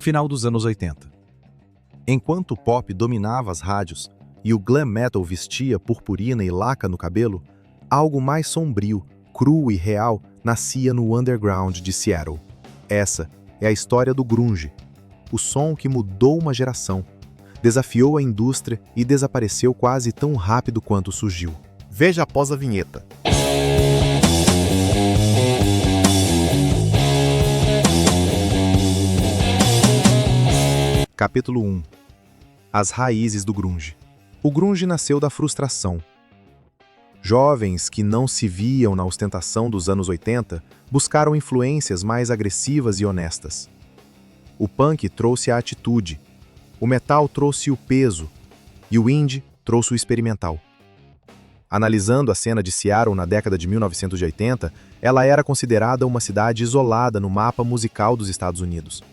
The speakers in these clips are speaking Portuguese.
Final dos anos 80. Enquanto o pop dominava as rádios e o glam metal vestia purpurina e laca no cabelo, algo mais sombrio, cru e real nascia no underground de Seattle. Essa é a história do grunge, o som que mudou uma geração, desafiou a indústria e desapareceu quase tão rápido quanto surgiu. Veja após a vinheta. Capítulo 1. As raízes do grunge. O grunge nasceu da frustração. Jovens que não se viam na ostentação dos anos 80 buscaram influências mais agressivas e honestas. O punk trouxe a atitude, o metal trouxe o peso e o indie trouxe o experimental. Analisando a cena de Seattle na década de 1980, ela era considerada uma cidade isolada no mapa musical dos Estados Unidos.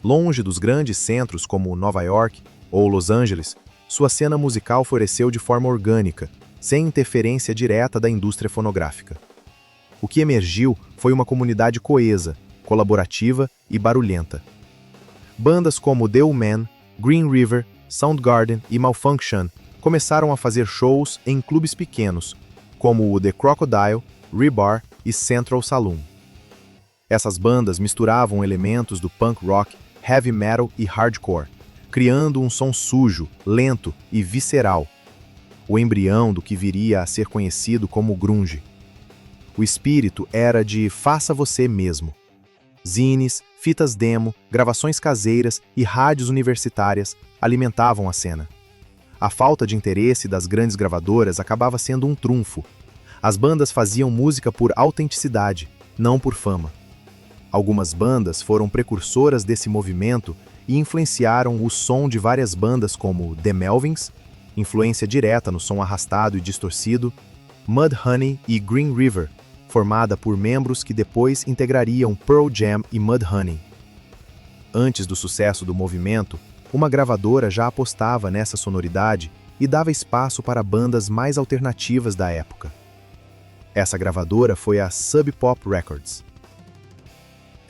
Longe dos grandes centros como Nova York ou Los Angeles, sua cena musical floresceu de forma orgânica, sem interferência direta da indústria fonográfica. O que emergiu foi uma comunidade coesa, colaborativa e barulhenta. Bandas como The Man, Green River, Soundgarden e Malfunction começaram a fazer shows em clubes pequenos, como o The Crocodile, Rebar e Central Saloon. Essas bandas misturavam elementos do punk rock, heavy metal e hardcore, criando um som sujo, lento e visceral, o embrião do que viria a ser conhecido como grunge. O espírito era de faça você mesmo. Zines, fitas demo, gravações caseiras e rádios universitárias alimentavam a cena. A falta de interesse das grandes gravadoras acabava sendo um trunfo. As bandas faziam música por autenticidade, não por fama. Algumas bandas foram precursoras desse movimento e influenciaram o som de várias bandas como The Melvins, influência direta no som arrastado e distorcido, Mudhoney e Green River, formada por membros que depois integrariam Pearl Jam e Mudhoney. Antes do sucesso do movimento, uma gravadora já apostava nessa sonoridade e dava espaço para bandas mais alternativas da época. Essa gravadora foi a Sub Pop Records.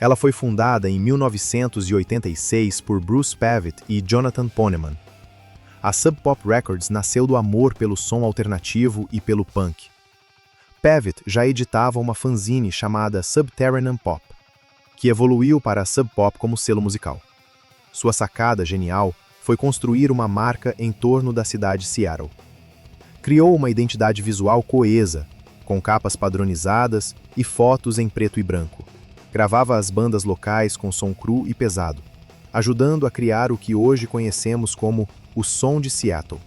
Ela foi fundada em 1986 por Bruce Pavitt e Jonathan Poneman. A Sub Pop Records nasceu do amor pelo som alternativo e pelo punk. Pavitt já editava uma fanzine chamada Subterranean Pop, que evoluiu para a Sub Pop como selo musical. Sua sacada genial foi construir uma marca em torno da cidade Seattle. Criou uma identidade visual coesa, com capas padronizadas e fotos em preto e branco. Gravava as bandas locais com som cru e pesado, ajudando a criar o que hoje conhecemos como o som de Seattle.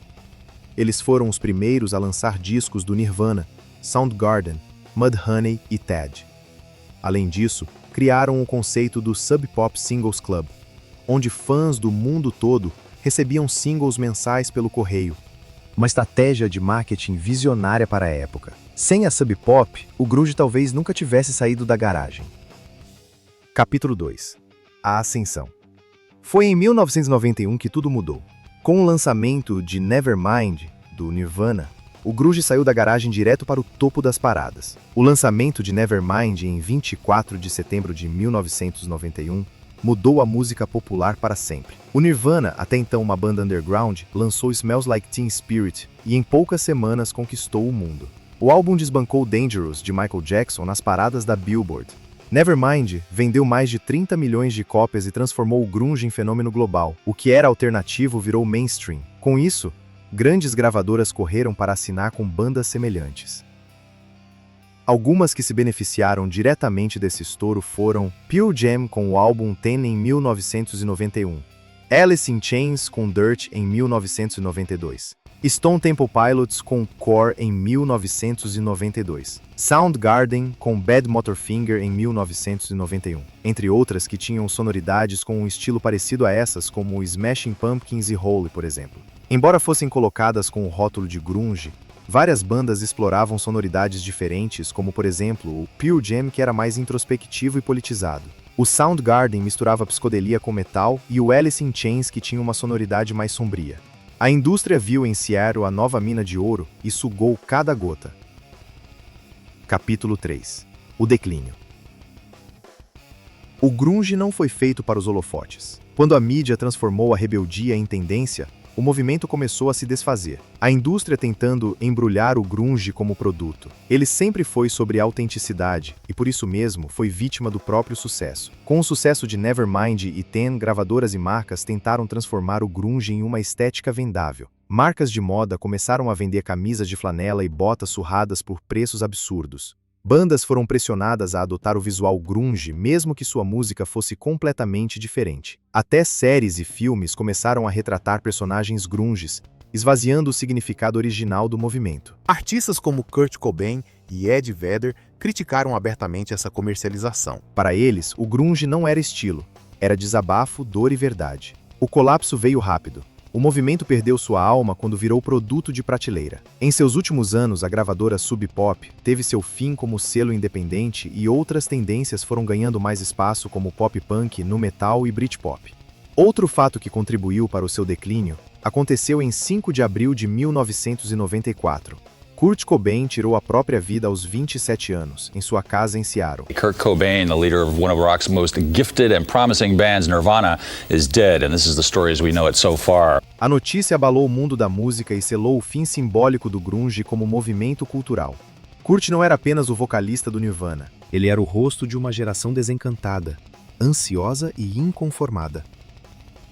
Eles foram os primeiros a lançar discos do Nirvana, Soundgarden, Mudhoney e Tad. Além disso, criaram o conceito do Sub Pop Singles Club, onde fãs do mundo todo recebiam singles mensais pelo correio. Uma estratégia de marketing visionária para a época. Sem a Sub Pop, o grunge talvez nunca tivesse saído da garagem. Capítulo 2. A Ascensão. Foi em 1991 que tudo mudou. Com o lançamento de Nevermind, do Nirvana, o grunge saiu da garagem direto para o topo das paradas. O lançamento de Nevermind em 24 de setembro de 1991 mudou a música popular para sempre. O Nirvana, até então uma banda underground, lançou Smells Like Teen Spirit e em poucas semanas conquistou o mundo. O álbum desbancou Dangerous, de Michael Jackson, nas paradas da Billboard. Nevermind vendeu mais de 30 milhões de cópias e transformou o grunge em fenômeno global. O que era alternativo virou mainstream. Com isso, grandes gravadoras correram para assinar com bandas semelhantes. Algumas que se beneficiaram diretamente desse estouro foram Pearl Jam com o álbum Ten em 1991, Alice in Chains com Dirt em 1992, Stone Temple Pilots com Core em 1992, Soundgarden com Bad Motorfinger em 1991, entre outras que tinham sonoridades com um estilo parecido a essas, como Smashing Pumpkins e Hole, por exemplo. Embora fossem colocadas com o rótulo de grunge, várias bandas exploravam sonoridades diferentes, como por exemplo o Pearl Jam, que era mais introspectivo e politizado. O Soundgarden misturava psicodelia com metal e o Alice in Chains, que tinha uma sonoridade mais sombria. A indústria viu em Seattle a nova mina de ouro e sugou cada gota. Capítulo 3. O declínio. O grunge não foi feito para os holofotes. Quando a mídia transformou a rebeldia em tendência, o movimento começou a se desfazer. A indústria tentando embrulhar o grunge como produto. Ele sempre foi sobre autenticidade e, por isso mesmo, foi vítima do próprio sucesso. Com o sucesso de Nevermind e Ten, gravadoras e marcas tentaram transformar o grunge em uma estética vendável. Marcas de moda começaram a vender camisas de flanela e botas surradas por preços absurdos. Bandas foram pressionadas a adotar o visual grunge, mesmo que sua música fosse completamente diferente. Até séries e filmes começaram a retratar personagens grunges, esvaziando o significado original do movimento. Artistas como Kurt Cobain e Ed Vedder criticaram abertamente essa comercialização. Para eles, o grunge não era estilo, era desabafo, dor e verdade. O colapso veio rápido. O movimento perdeu sua alma quando virou produto de prateleira. Em seus últimos anos, a gravadora Sub Pop teve seu fim como selo independente e outras tendências foram ganhando mais espaço como pop punk, nu metal e britpop. Outro fato que contribuiu para o seu declínio aconteceu em 5 de abril de 1994. Kurt Cobain tirou a própria vida aos 27 anos, em sua casa em Seattle. Kurt Cobain, the leader of one of rock's most gifted and promising bands, Nirvana, is dead, and this is the story as we know it so far. A notícia abalou o mundo da música e selou o fim simbólico do grunge como movimento cultural. Kurt não era apenas o vocalista do Nirvana, ele era o rosto de uma geração desencantada, ansiosa e inconformada.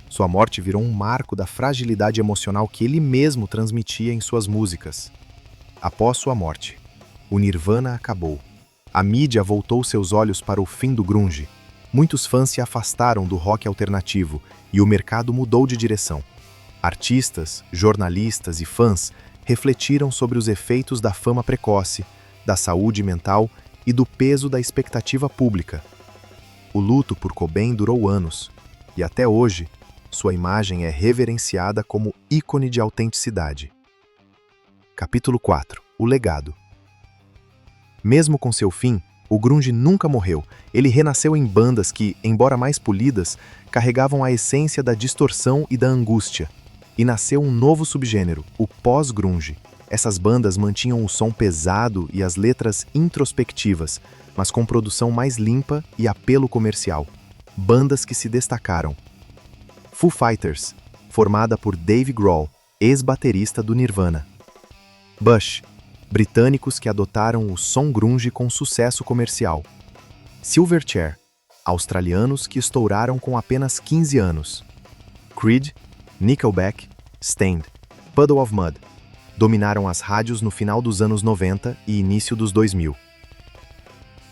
Sua morte virou um marco da fragilidade emocional que ele mesmo transmitia em suas músicas. Após sua morte, o Nirvana acabou. A mídia voltou seus olhos para o fim do grunge. Muitos fãs se afastaram do rock alternativo e o mercado mudou de direção. Artistas, jornalistas e fãs refletiram sobre os efeitos da fama precoce, da saúde mental e do peso da expectativa pública. O luto por Cobain durou anos, e até hoje, sua imagem é reverenciada como ícone de autenticidade. Capítulo 4. O legado. Mesmo com seu fim, o grunge nunca morreu. Ele renasceu em bandas que, embora mais polidas, carregavam a essência da distorção e da angústia. E nasceu um novo subgênero, o pós-grunge. Essas bandas mantinham o som pesado e as letras introspectivas, mas com produção mais limpa e apelo comercial. Bandas que se destacaram. Foo Fighters, formada por Dave Grohl, ex-baterista do Nirvana. Bush, britânicos que adotaram o som grunge com sucesso comercial. Silverchair, australianos que estouraram com apenas 15 anos. Creed, Nickelback, Staind, Puddle of Mudd, dominaram as rádios no final dos anos 90 e início dos 2000.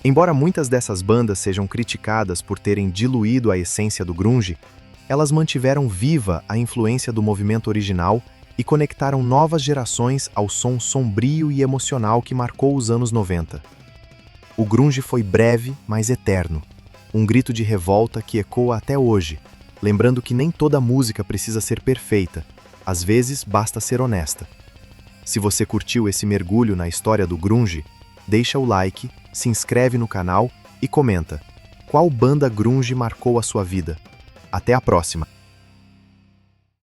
Embora muitas dessas bandas sejam criticadas por terem diluído a essência do grunge, elas mantiveram viva a influência do movimento original e conectaram novas gerações ao som sombrio e emocional que marcou os anos 90. O grunge foi breve, mas eterno, um grito de revolta que ecoa até hoje, lembrando que nem toda música precisa ser perfeita, às vezes basta ser honesta. Se você curtiu esse mergulho na história do grunge, deixa o like, se inscreve no canal e comenta: qual banda grunge marcou a sua vida? Até a próxima!